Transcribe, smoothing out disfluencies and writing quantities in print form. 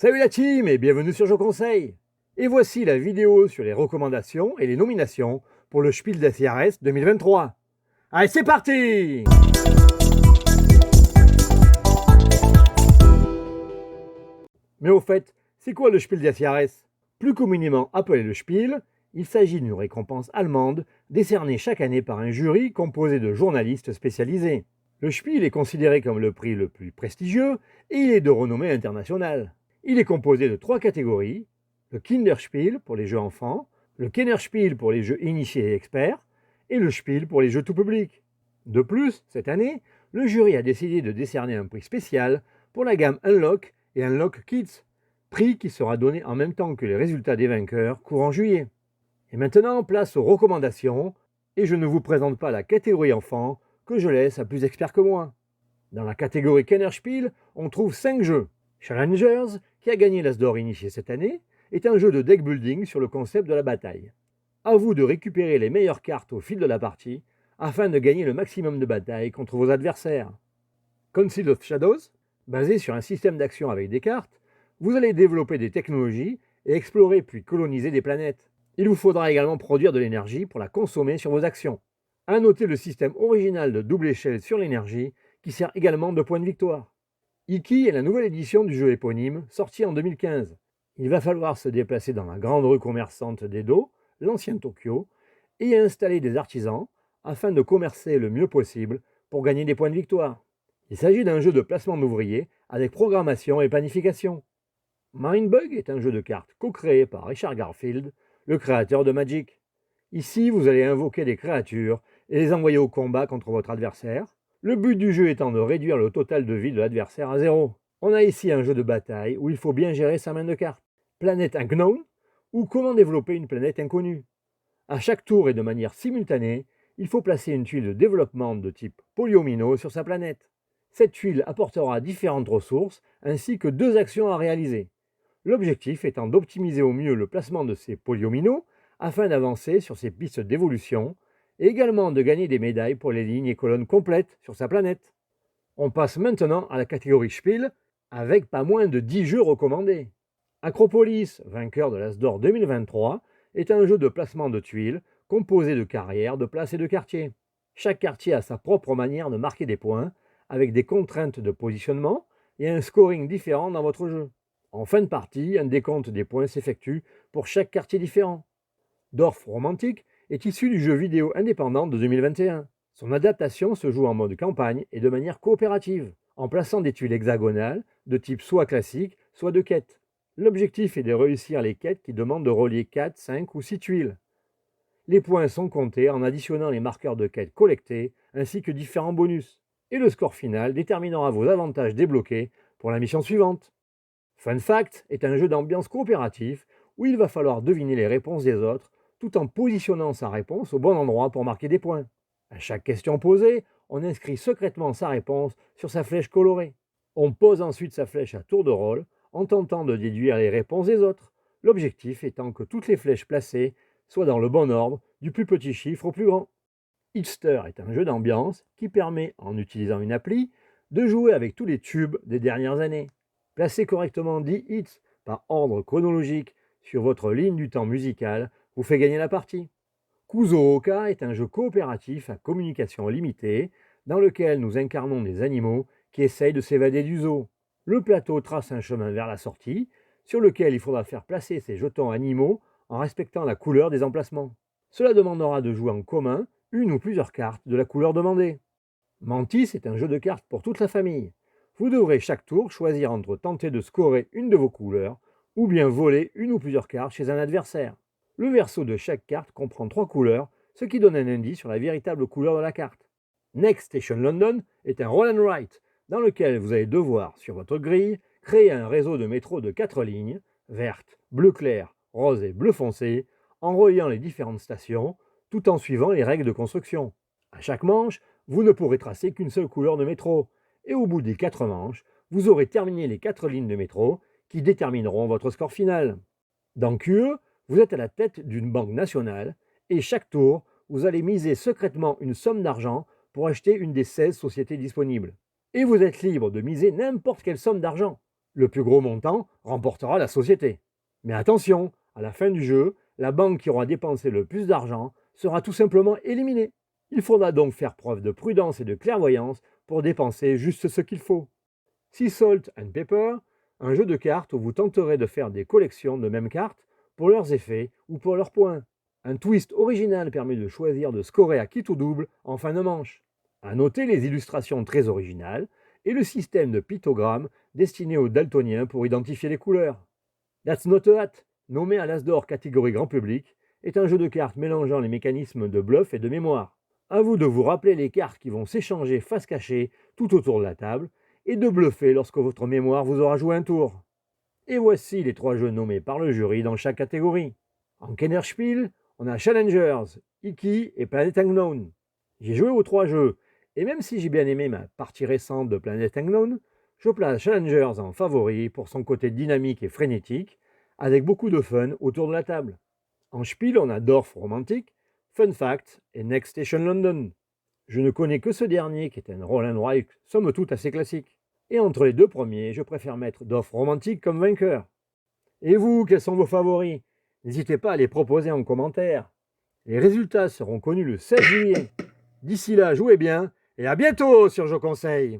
Salut la team et bienvenue sur Je Conseille. Et voici la vidéo sur les recommandations et les nominations pour le Spiel des Jahres 2023. Allez, c'est parti! Mais au fait, c'est quoi le Spiel des Jahres? Plus communément appelé le Spiel, il s'agit d'une récompense allemande décernée chaque année par un jury composé de journalistes spécialisés. Le Spiel est considéré comme le prix le plus prestigieux et il est de renommée internationale. Il est composé de 3 catégories, le Kinderspiel pour les jeux enfants, le Kennerspiel pour les jeux initiés et experts, et le Spiel pour les jeux tout public. De plus, cette année, le jury a décidé de décerner un prix spécial pour la gamme Unlock et Unlock Kids, prix qui sera donné en même temps que les résultats des vainqueurs courant juillet. Et maintenant, place aux recommandations, et je ne vous présente pas la catégorie enfant que je laisse à plus experts que moi. Dans la catégorie Kennerspiel, on trouve 5 jeux. Challengers, qui a gagné l'As d'or initié cette année, est un jeu de deck building sur le concept de la bataille. À vous de récupérer les meilleures cartes au fil de la partie afin de gagner le maximum de batailles contre vos adversaires. Council of Shadows, basé sur un système d'action avec des cartes, vous allez développer des technologies et explorer puis coloniser des planètes. Il vous faudra également produire de l'énergie pour la consommer sur vos actions. À noter le système original de double échelle sur l'énergie qui sert également de point de victoire. Iki est la nouvelle édition du jeu éponyme, sorti en 2015. Il va falloir se déplacer dans la grande rue commerçante d'Edo, l'ancien Tokyo, et installer des artisans afin de commercer le mieux possible pour gagner des points de victoire. Il s'agit d'un jeu de placement d'ouvriers avec programmation et planification. Mindbug est un jeu de cartes co-créé par Richard Garfield, le créateur de Magic. Ici, vous allez invoquer des créatures et les envoyer au combat contre votre adversaire, le but du jeu étant de réduire le total de vie de l'adversaire à 0. On a ici un jeu de bataille où il faut bien gérer sa main de cartes. Planète Unknown, ou comment développer une planète inconnue. À chaque tour et de manière simultanée, il faut placer une tuile de développement de type polyomino sur sa planète. Cette tuile apportera différentes ressources ainsi que 2 actions à réaliser. L'objectif étant d'optimiser au mieux le placement de ces polyomino afin d'avancer sur ces pistes d'évolution et également de gagner des médailles pour les lignes et colonnes complètes sur sa planète. On passe maintenant à la catégorie Spiel, avec pas moins de 10 jeux recommandés. Acropolis, vainqueur de l'As d'or 2023, est un jeu de placement de tuiles composé de carrières, de places et de quartiers. Chaque quartier a sa propre manière de marquer des points, avec des contraintes de positionnement et un scoring différent dans votre jeu. En fin de partie, un décompte des points s'effectue pour chaque quartier différent. Dorf Romantique est issu du jeu vidéo indépendant de 2021. Son adaptation se joue en mode campagne et de manière coopérative, en plaçant des tuiles hexagonales de type soit classique, soit de quête. L'objectif est de réussir les quêtes qui demandent de relier 4, 5 ou 6 tuiles. Les points sont comptés en additionnant les marqueurs de quêtes collectés ainsi que différents bonus. Et le score final déterminera vos avantages débloqués pour la mission suivante. Fun Fact est un jeu d'ambiance coopératif où il va falloir deviner les réponses des autres tout en positionnant sa réponse au bon endroit pour marquer des points. À chaque question posée, on inscrit secrètement sa réponse sur sa flèche colorée. On pose ensuite sa flèche à tour de rôle en tentant de déduire les réponses des autres, l'objectif étant que toutes les flèches placées soient dans le bon ordre, du plus petit chiffre au plus grand. Hitster est un jeu d'ambiance qui permet, en utilisant une appli, de jouer avec tous les tubes des dernières années. Placer correctement 10 hits par ordre chronologique sur votre ligne du temps musicale vous fait gagner la partie. Kuzo-Oka est un jeu coopératif à communication limitée dans lequel nous incarnons des animaux qui essayent de s'évader du zoo. Le plateau trace un chemin vers la sortie sur lequel il faudra faire placer ces jetons animaux en respectant la couleur des emplacements. Cela demandera de jouer en commun une ou plusieurs cartes de la couleur demandée. Mantis est un jeu de cartes pour toute la famille. Vous devrez chaque tour choisir entre tenter de scorer une de vos couleurs ou bien voler une ou plusieurs cartes chez un adversaire. Le verso de chaque carte comprend 3 couleurs, ce qui donne un indice sur la véritable couleur de la carte. Next Station London est un roll and write, dans lequel vous allez devoir, sur votre grille, créer un réseau de métro de 4 lignes, verte, bleu clair, rose et bleu foncé, en reliant les différentes stations, tout en suivant les règles de construction. À chaque manche, vous ne pourrez tracer qu'une seule couleur de métro, et au bout des 4 manches, vous aurez terminé les 4 lignes de métro qui détermineront votre score final. Dans QE, vous êtes à la tête d'une banque nationale et chaque tour, vous allez miser secrètement une somme d'argent pour acheter une des 16 sociétés disponibles. Et vous êtes libre de miser n'importe quelle somme d'argent. Le plus gros montant remportera la société. Mais attention, à la fin du jeu, la banque qui aura dépensé le plus d'argent sera tout simplement éliminée. Il faudra donc faire preuve de prudence et de clairvoyance pour dépenser juste ce qu'il faut. Sea Salt and Pepper, un jeu de cartes où vous tenterez de faire des collections de mêmes cartes pour leurs effets ou pour leurs points. Un twist original permet de choisir de scorer à quitte ou double en fin de manche. À noter les illustrations très originales et le système de pictogrammes destiné aux daltoniens pour identifier les couleurs. That's Not a Hat, nommé à l'As d'or catégorie grand public, est un jeu de cartes mélangeant les mécanismes de bluff et de mémoire. À vous de vous rappeler les cartes qui vont s'échanger face cachée tout autour de la table et de bluffer lorsque votre mémoire vous aura joué un tour. Et voici les 3 jeux nommés par le jury dans chaque catégorie. En Kennerspiel, on a Challengers, Iki et Planet Unknown. J'ai joué aux 3 jeux, et même si j'ai bien aimé ma partie récente de Planet Unknown, je place Challengers en favori pour son côté dynamique et frénétique, avec beaucoup de fun autour de la table. En Spiel, on a Dorf Romantic, Fun Fact et Next Station London. Je ne connais que ce dernier qui est un roll and write somme toute assez classique. Et entre les 2 premiers, je préfère mettre Dorf Romantic comme vainqueur. Et vous, quels sont vos favoris? N'hésitez pas à les proposer en commentaire. Les résultats seront connus le 16 juillet. D'ici là, jouez bien et à bientôt sur Je Conseille.